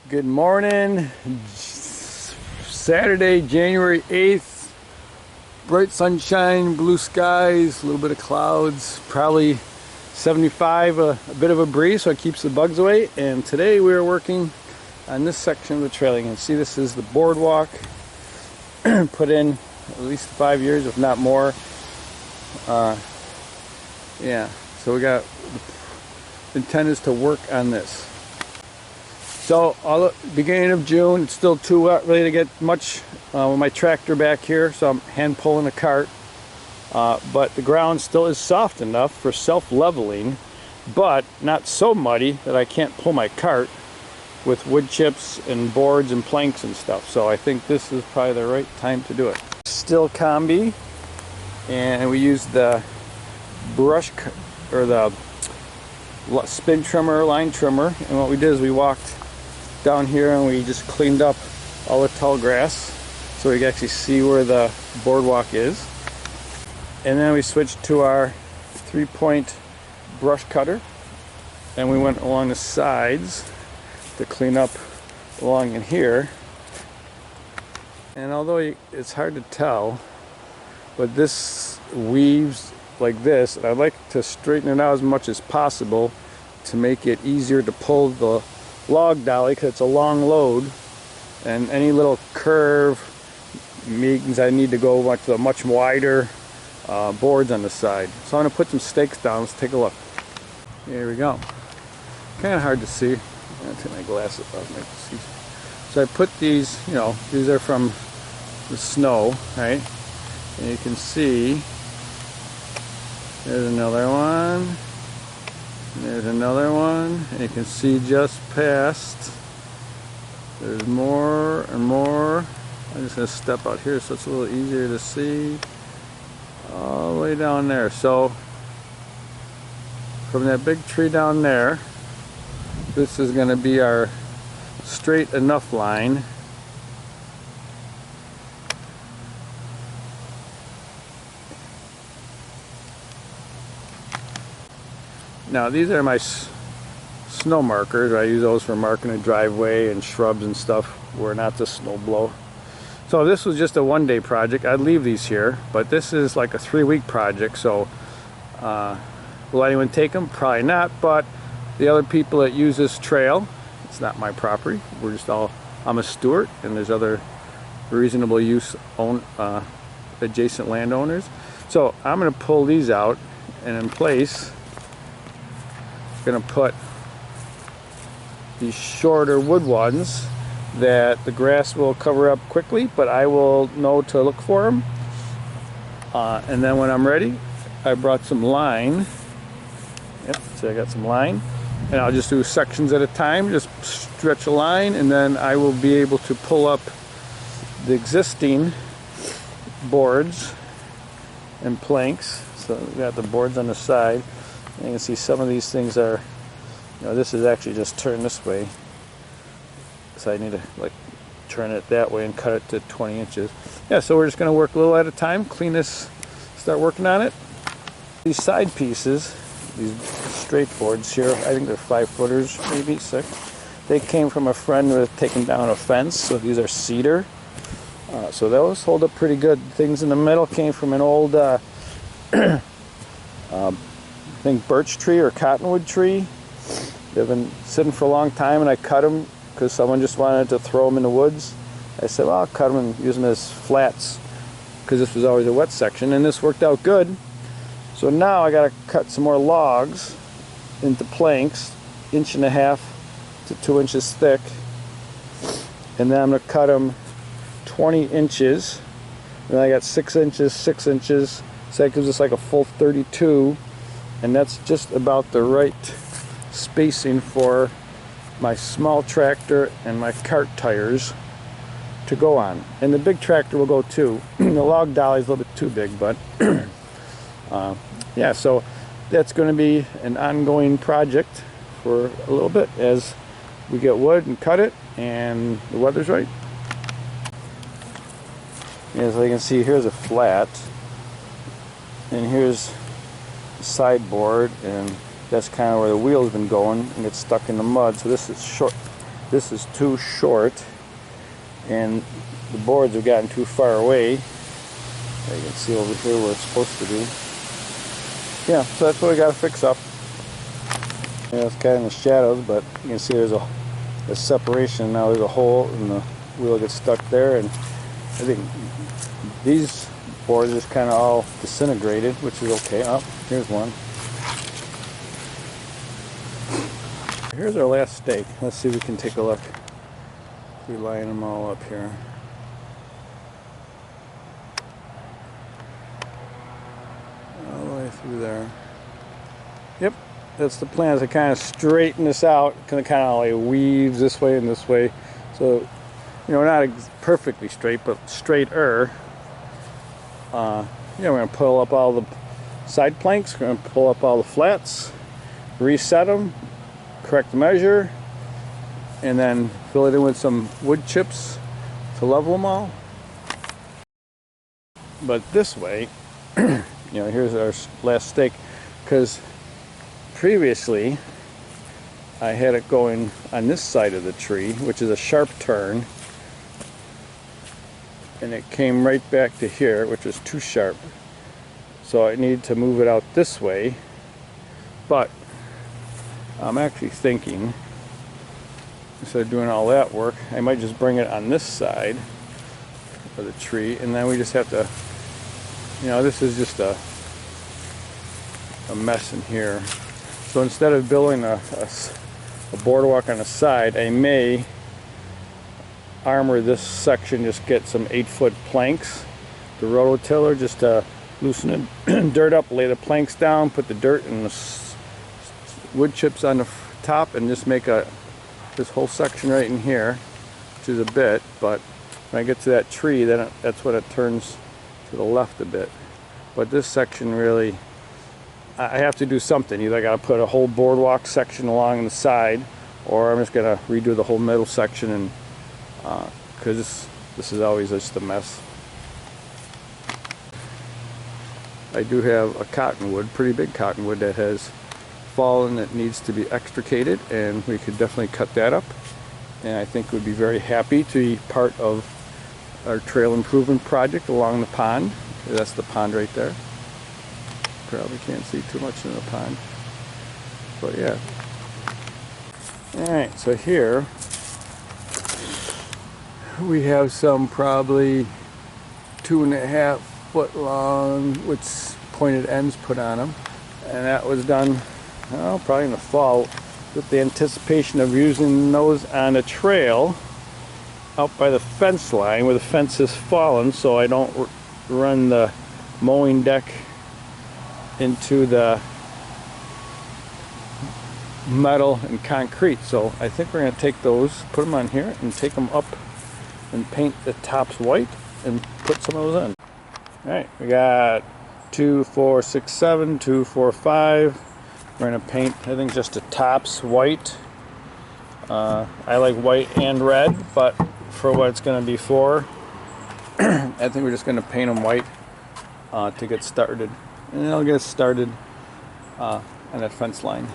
Good morning. Saturday, January 8th. Bright sunshine, blue skies, a little bit of clouds, probably 75, a bit of a breeze, so it keeps the bugs away. And today we are working on this section of the trail. You can see this is the boardwalk. Put in at least 5 years, if not more. Yeah, so we got, the intent is to work on this. So, beginning of June, it's still too wet really to get much with my tractor back here, so I'm hand pulling a cart. But the ground still is soft enough for self-leveling, but not so muddy that I can't pull my cart with wood chips and boards and planks and stuff. So I think this is probably the right time to do it. Stihl Kombi, and we used the the spin trimmer, line trimmer, and what we did is we walked down here and we just cleaned up all the tall grass so we can actually see where the boardwalk is. And then we switched to our 3-point brush cutter, and we went along the sides to clean up along in here. And although it's hard to tell, but this weaves like this, and I'd like to straighten it out as much as possible to make it easier to pull the log dolly, because it's a long load, and any little curve means I need to go much wider boards on the side. So I'm going to put some stakes down. Let's take a look. Here we go. Kind of hard to see. I'm going to take my glasses off, make it see. So I put these, these are from the snow, right? And you can see there's another one. There's another one, and you can see just past. There's more and more. I'm just going to step out here so it's a little easier to see. All the way down there. So from that big tree down there, this is going to be our straight enough line. Now these are my snow markers. I use those for marking a driveway and shrubs and stuff where not the snow blow. So this was just a one-day project. I'd leave these here, but this is like a 3-week project. So will anyone take them? Probably not, but the other people that use this trail, it's not my property. We're just I'm a steward, and there's other reasonable use adjacent landowners. So I'm going to pull these out, and in place going to put these shorter wood ones that the grass will cover up quickly, but I will know to look for them. And then when I'm ready, I brought some line. Yep, so I got some line, and I'll just do sections at a time, just stretch a line, and then I will be able to pull up the existing boards and planks. So we got the boards on the side. You can see some of these things are, this is actually just turned this way. So I need to turn it that way and cut it to 20 inches. Yeah, so we're just going to work a little at a time, clean this, start working on it. These side pieces, these straight boards here, I think they're 5-footers, maybe 6. They came from a friend who had taken down a fence, so these are cedar. So those hold up pretty good. Things in the middle came from an old I think birch tree or cottonwood tree. They've been sitting for a long time, and I cut them because someone just wanted to throw them in the woods. I said, well, I'll cut them and use them as flats, because this was always a wet section, and this worked out good. So now I got to cut some more logs into planks, 1.5 to 2 inches thick, and then I'm going to cut them 20 inches. And then I got 6 inches, 6 inches, so that gives us like a full 32. And that's just about the right spacing for my small tractor and my cart tires to go on. And the big tractor will go too. The log dolly is a little bit too big, but yeah, so that's going to be an ongoing project for a little bit as we get wood and cut it and the weather's right. As you can see, here's a flat, and here's sideboard, and that's kind of where the wheel's been going and gets stuck in the mud. So this is this is too short and the boards have gotten too far away. You can see over here where it's supposed to be. Yeah, so that's what we got to fix up. Yeah, it's kind of in the shadows, but you can see there's a separation. Now there's a hole and the wheel gets stuck there, and I think these boards just kind of all disintegrated, which is okay. Oh, here's one. Here's our last stake. Let's see if we can take a look. We line them all up here. All the way through there. Yep, that's the plan, is to kind of straighten this out. Kind of like weaves this way and this way. So, you know, not perfectly straight, but straighter. We're going to pull up all the side planks. We're going to pull up all the flats, reset them, correct the measure, and then fill it in with some wood chips to level them all. But this way, here's our last stake, because previously I had it going on this side of the tree, which is a sharp turn, and it came right back to here, which is too sharp. So I need to move it out this way, but I'm actually thinking, instead of doing all that work, I might just bring it on this side of the tree, and then we just have to, this is just a mess in here. So instead of building a boardwalk on the side, I may armor this section, just get some 8-foot planks, the rototiller, just to loosen the dirt up, lay the planks down, put the dirt and the wood chips on the top, and just make this whole section right in here, which is a bit, but when I get to that tree, then that's when it turns to the left a bit. But this section really, I have to do something. Either I got to put a whole boardwalk section along the side, or I'm just gonna redo the whole middle section, and because this is always just a mess. I do have a cottonwood, pretty big cottonwood, that has fallen, that needs to be extricated, and we could definitely cut that up, and I think we'd be very happy to be part of our trail improvement project along the pond. That's the pond right there. Probably can't see too much in the pond, but yeah. Alright, so here we have some probably 2.5 foot long with pointed ends put on them, and that was done probably in the fall, with the anticipation of using those on a trail out by the fence line where the fence has fallen, so I don't run the mowing deck into the metal and concrete. So I think we're going to take those, put them on here, and take them up and paint the tops white and put some of those in. Alright, we got 2, 4, 6, 7, 2, 4, 5. We're going to paint, I think, just the tops white. I like white and red, but for what it's going to be for, I think we're just going to paint them white to get started. And I'll get started on that fence line.